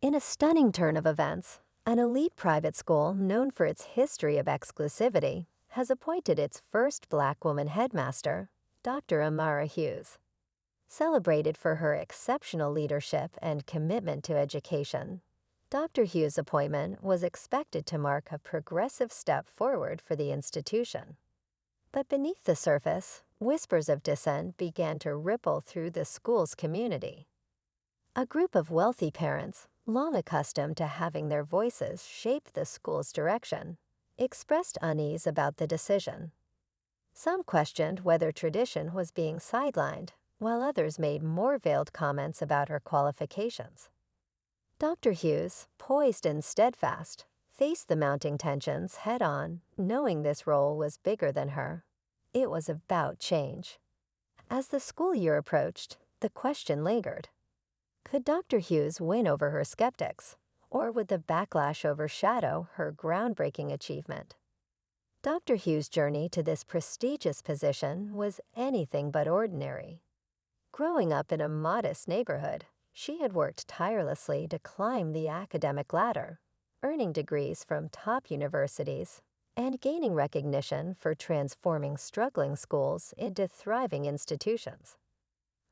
In a stunning turn of events, an elite private school known for its history of exclusivity has appointed its first Black woman headmaster, Dr. Amara Hughes. Celebrated for her exceptional leadership and commitment to education, Dr. Hughes' appointment was expected to mark a progressive step forward for the institution. But beneath the surface, whispers of dissent began to ripple through the school's community. A group of wealthy parents, long accustomed to having their voices shape the school's direction, expressed unease about the decision. Some questioned whether tradition was being sidelined, while others made more veiled comments about her qualifications. Dr. Hughes, poised and steadfast, faced the mounting tensions head-on, knowing this role was bigger than her. It was about change. As the school year approached, the question lingered. Could Dr. Hughes win over her skeptics, or would the backlash overshadow her groundbreaking achievement? Dr. Hughes' journey to this prestigious position was anything but ordinary. Growing up in a modest neighborhood, she had worked tirelessly to climb the academic ladder, earning degrees from top universities and gaining recognition for transforming struggling schools into thriving institutions.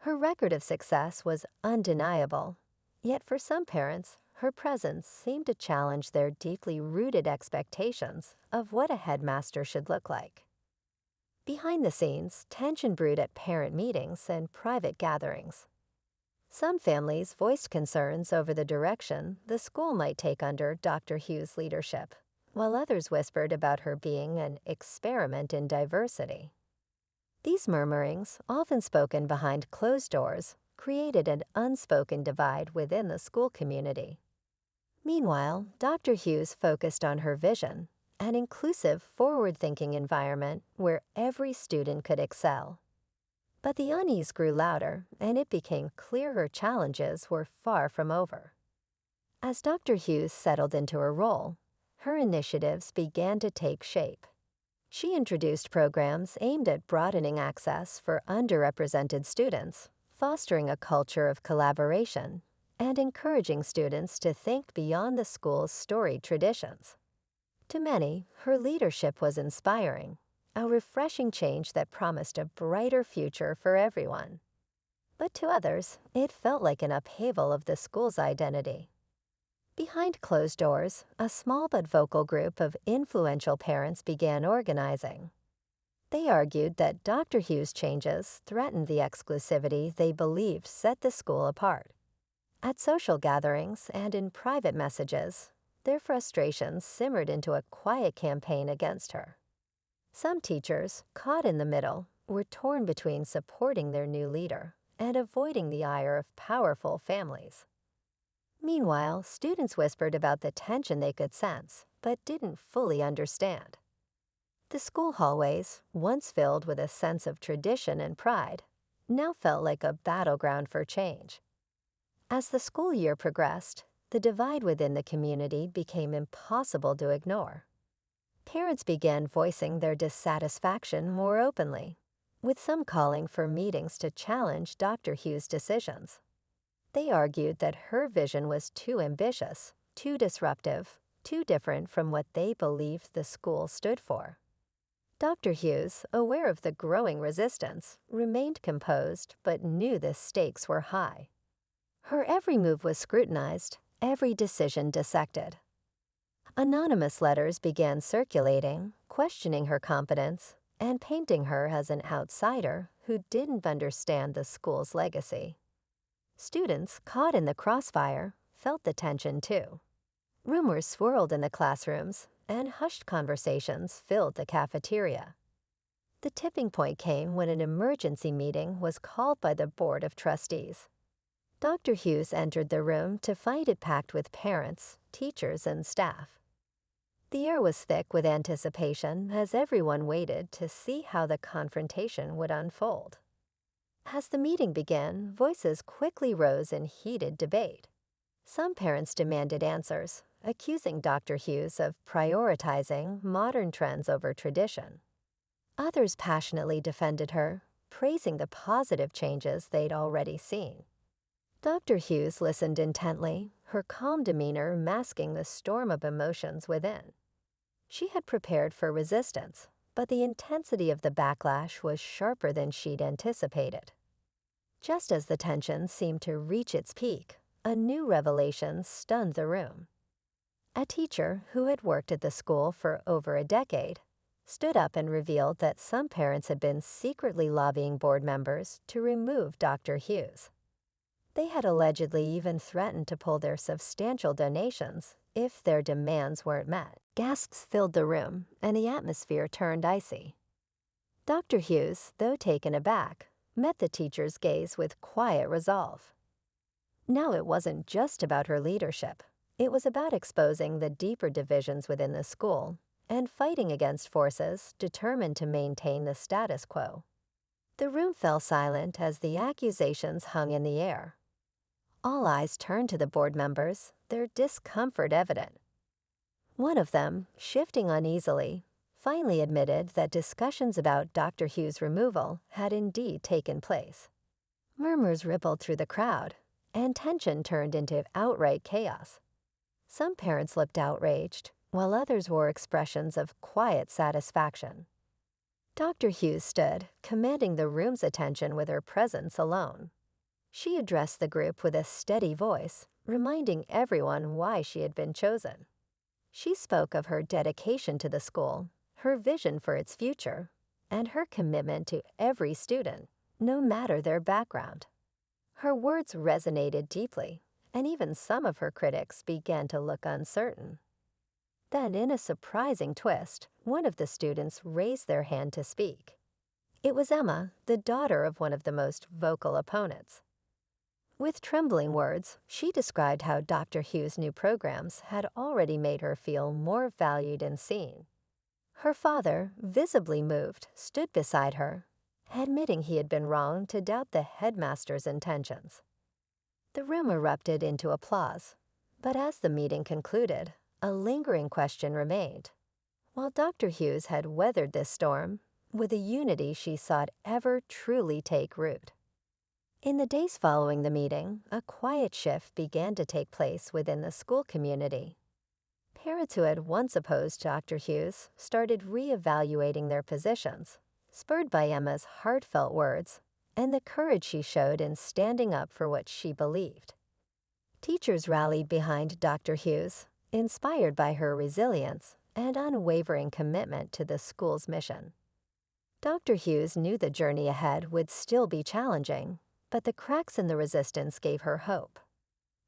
Her record of success was undeniable, yet for some parents, her presence seemed to challenge their deeply rooted expectations of what a headmaster should look like. Behind the scenes, tension brewed at parent meetings and private gatherings. Some families voiced concerns over the direction the school might take under Dr. Hughes' leadership, while others whispered about her being an experiment in diversity. These murmurings, often spoken behind closed doors, created an unspoken divide within the school community. Meanwhile, Dr. Hughes focused on her vision, an inclusive, forward-thinking environment where every student could excel. But the unease grew louder, and it became clear her challenges were far from over. As Dr. Hughes settled into her role, her initiatives began to take shape. She introduced programs aimed at broadening access for underrepresented students, fostering a culture of collaboration, and encouraging students to think beyond the school's storied traditions. To many, her leadership was inspiring, a refreshing change that promised a brighter future for everyone. But to others, it felt like an upheaval of the school's identity. Behind closed doors, a small but vocal group of influential parents began organizing. They argued that Dr. Hughes' changes threatened the exclusivity they believed set the school apart. At social gatherings and in private messages, their frustrations simmered into a quiet campaign against her. Some teachers, caught in the middle, were torn between supporting their new leader and avoiding the ire of powerful families. Meanwhile, students whispered about the tension they could sense, but didn't fully understand. The school hallways, once filled with a sense of tradition and pride, now felt like a battleground for change. As the school year progressed, the divide within the community became impossible to ignore. Parents began voicing their dissatisfaction more openly, with some calling for meetings to challenge Dr. Hughes' decisions. They argued that her vision was too ambitious, too disruptive, too different from what they believed the school stood for. Dr. Hughes, aware of the growing resistance, remained composed but knew the stakes were high. Her every move was scrutinized, every decision dissected. Anonymous letters began circulating, questioning her competence and painting her as an outsider who didn't understand the school's legacy. Students, caught in the crossfire, felt the tension too. Rumors swirled in the classrooms, and hushed conversations filled the cafeteria. The tipping point came when an emergency meeting was called by the Board of Trustees. Dr. Hughes entered the room to find it packed with parents, teachers, and staff. The air was thick with anticipation as everyone waited to see how the confrontation would unfold. As the meeting began, voices quickly rose in heated debate. Some parents demanded answers, accusing Dr. Hughes of prioritizing modern trends over tradition. Others passionately defended her, praising the positive changes they'd already seen. Dr. Hughes listened intently, her calm demeanor masking the storm of emotions within. She had prepared for resistance, but the intensity of the backlash was sharper than she'd anticipated. Just as the tension seemed to reach its peak, a new revelation stunned the room. A teacher who had worked at the school for over a decade stood up and revealed that some parents had been secretly lobbying board members to remove Dr. Hughes. They had allegedly even threatened to pull their substantial donations if their demands weren't met. Gasps filled the room, and the atmosphere turned icy. Dr. Hughes, though taken aback, met the teacher's gaze with quiet resolve. Now it wasn't just about her leadership. It was about exposing the deeper divisions within the school and fighting against forces determined to maintain the status quo. The room fell silent as the accusations hung in the air. All eyes turned to the board members, their discomfort evident. One of them, shifting uneasily, finally admitted that discussions about Dr. Hughes' removal had indeed taken place. Murmurs rippled through the crowd, and tension turned into outright chaos. Some parents looked outraged, while others wore expressions of quiet satisfaction. Dr. Hughes stood, commanding the room's attention with her presence alone. She addressed the group with a steady voice, reminding everyone why she had been chosen. She spoke of her dedication to the school, her vision for its future, and her commitment to every student, no matter their background. Her words resonated deeply, and even some of her critics began to look uncertain. Then, in a surprising twist, one of the students raised their hand to speak. It was Emma, the daughter of one of the most vocal opponents. With trembling words, she described how Dr. Hughes' new programs had already made her feel more valued and seen. Her father, visibly moved, stood beside her, admitting he had been wrong to doubt the headmaster's intentions. The room erupted into applause, but as the meeting concluded, a lingering question remained. While Dr. Hughes had weathered this storm, would the unity she sought ever truly take root? In the days following the meeting, a quiet shift began to take place within the school community. Parents who had once opposed Dr. Hughes started reevaluating their positions, spurred by Emma's heartfelt words and the courage she showed in standing up for what she believed. Teachers rallied behind Dr. Hughes, inspired by her resilience and unwavering commitment to the school's mission. Dr. Hughes knew the journey ahead would still be challenging, but the cracks in the resistance gave her hope.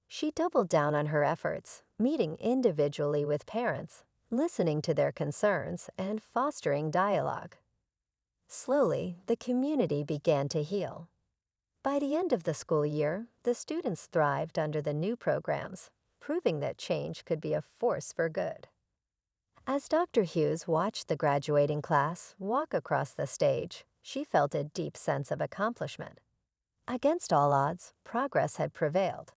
She doubled down on her efforts, meeting individually with parents, listening to their concerns, and fostering dialogue. Slowly, the community began to heal. By the end of the school year, the students thrived under the new programs, proving that change could be a force for good. As Dr. Hughes watched the graduating class walk across the stage, she felt a deep sense of accomplishment. Against all odds, progress had prevailed.